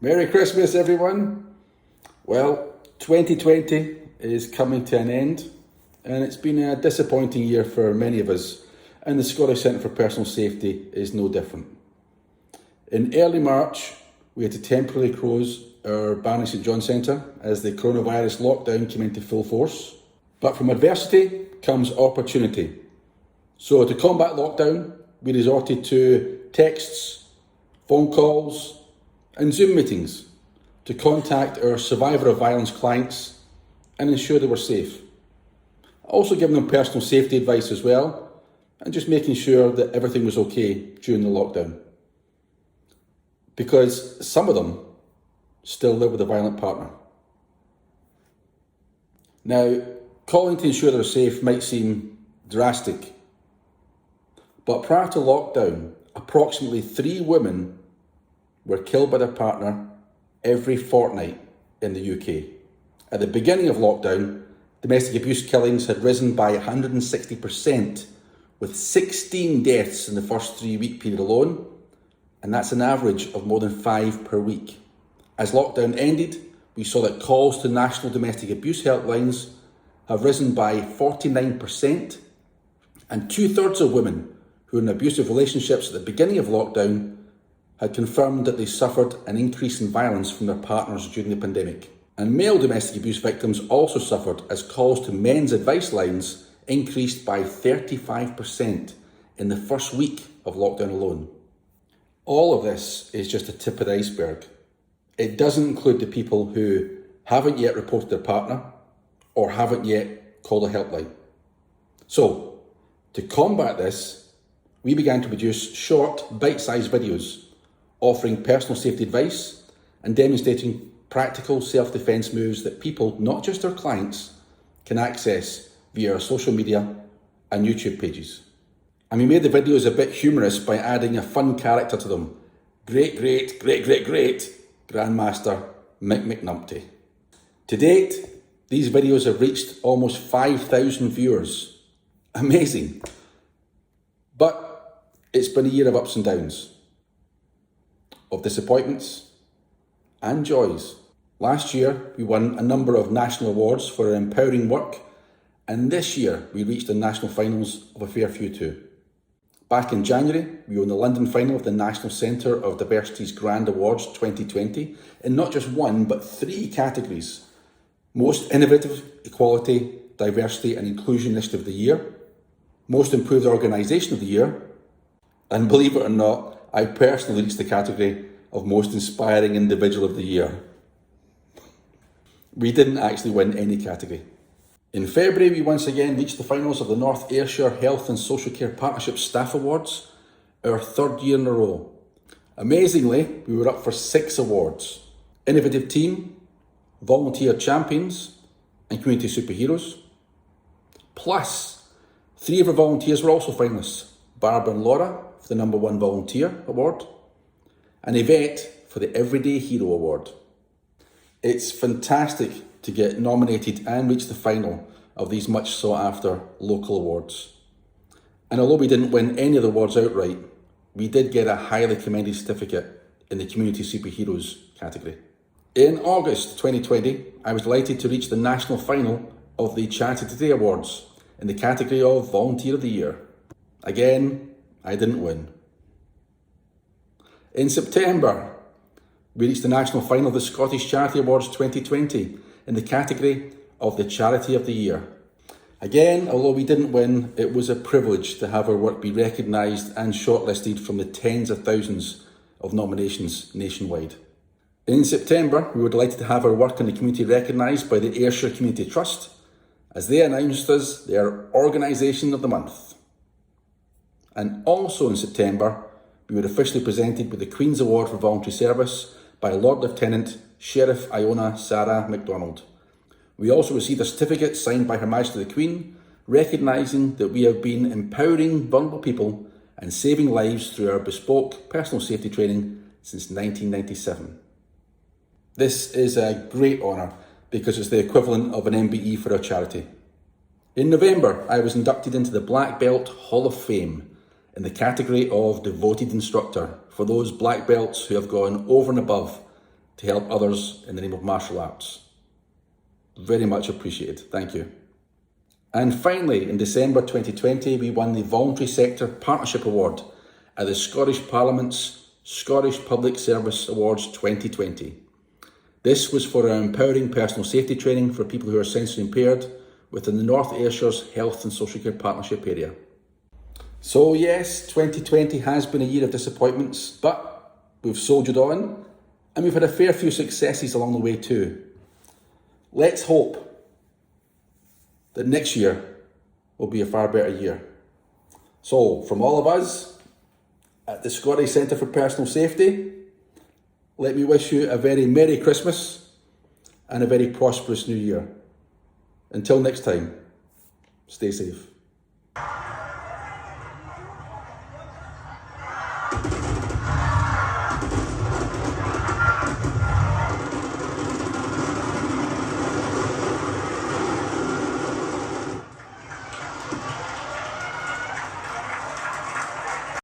Merry Christmas, everyone. Well, 2020 is coming to an end, and it's been a disappointing year for many of us, and the Scottish Centre for Personal Safety is no different. In early March, we had to temporarily close our Barney St John Centre as the coronavirus lockdown came into full force. But from adversity comes opportunity. So to combat lockdown, we resorted to texts, phone calls, and Zoom meetings to contact our survivor of violence clients and ensure they were safe. Also giving them personal safety advice as well, and just making sure that everything was okay during the lockdown. Because some of them still live with a violent partner. Now, calling to ensure they're safe might seem drastic, but prior to lockdown, approximately 3 women were killed by their partner every fortnight in the UK. At the beginning of lockdown, domestic abuse killings had risen by 160%, with 16 deaths in the first 3-week period alone, and that's an average of more than 5 per week. As lockdown ended, we saw that calls to national domestic abuse helplines have risen by 49%, and 2/3 of women who were in abusive relationships at the beginning of lockdown had confirmed that they suffered an increase in violence from their partners during the pandemic. And male domestic abuse victims also suffered as calls to men's advice lines increased by 35% in the first week of lockdown alone. All of this is just a tip of the iceberg. It doesn't include the people who haven't yet reported their partner or haven't yet called a helpline. So, to combat this, we began to produce short, bite-sized videos offering personal safety advice and demonstrating practical self-defence moves that people, not just our clients, can access via our social media and YouTube pages. And we made the videos a bit humorous by adding a fun character to them. Great Grandmaster Mick McNumpty. To date, these videos have reached almost 5,000 viewers. Amazing. But it's been a year of ups and downs, of disappointments and joys. Last year, we won a number of national awards for our empowering work, and this year we reached the national finals of a fair few too. Back in January, we won the London final of the National Centre of Diversity's Grand Awards 2020 in not just 1 but 3 categories: Most Innovative Equality, Diversity and Inclusion Initiative of the Year, Most Improved Organisation of the Year, and believe it or not, I personally reached the category of Most Inspiring Individual of the Year. We didn't actually win any category. In February, we once again reached the finals of the North Ayrshire Health and Social Care Partnership Staff Awards, our 3rd year in a row. Amazingly, we were up for 6 awards: Innovative Team, Volunteer Champions, and Community Superheroes. Plus, 3 of our volunteers were also finalists: Barbara and Laura for the number 1 Volunteer Award, and Yvette for the Everyday Hero Award. It's fantastic to get nominated and reach the final of these much sought after local awards. And although we didn't win any of the awards outright, we did get a highly commended certificate in the Community Superheroes category. In August 2020, I was delighted to reach the national final of the Charity Today Awards in the category of Volunteer of the Year. Again, I didn't win. In September, we reached the national final of the Scottish Charity Awards 2020 in the category of the Charity of the Year. Again, although we didn't win, it was a privilege to have our work be recognised and shortlisted from the tens of thousands of nominations nationwide. In September, we were delighted to have our work in the community recognised by the Ayrshire Community Trust as they announced us their Organisation of the Month. And also in September, we were officially presented with the Queen's Award for Voluntary Service by Lord Lieutenant Sheriff Iona Sarah MacDonald. We also received a certificate signed by Her Majesty the Queen, recognising that we have been empowering vulnerable people and saving lives through our bespoke personal safety training since 1997. This is a great honour because it's the equivalent of an MBE for our charity. In November, I was inducted into the Black Belt Hall of Fame in the category of Devoted Instructor for those black belts who have gone over and above to help others in the name of martial arts. Very much appreciated. Thank you. And finally, in December 2020, we won the Voluntary Sector Partnership Award at the Scottish Parliament's Scottish Public Service Awards 2020. This was for our empowering personal safety training for people who are sensory impaired within the North Ayrshire's Health and Social Care Partnership area. So yes, 2020 has been a year of disappointments, but we've soldiered on and we've had a fair few successes along the way too. Let's hope that next year will be a far better year. So from all of us at the Scottish Centre for Personal Safety, let me wish you a very Merry Christmas and a very prosperous New Year. Until next time, stay safe.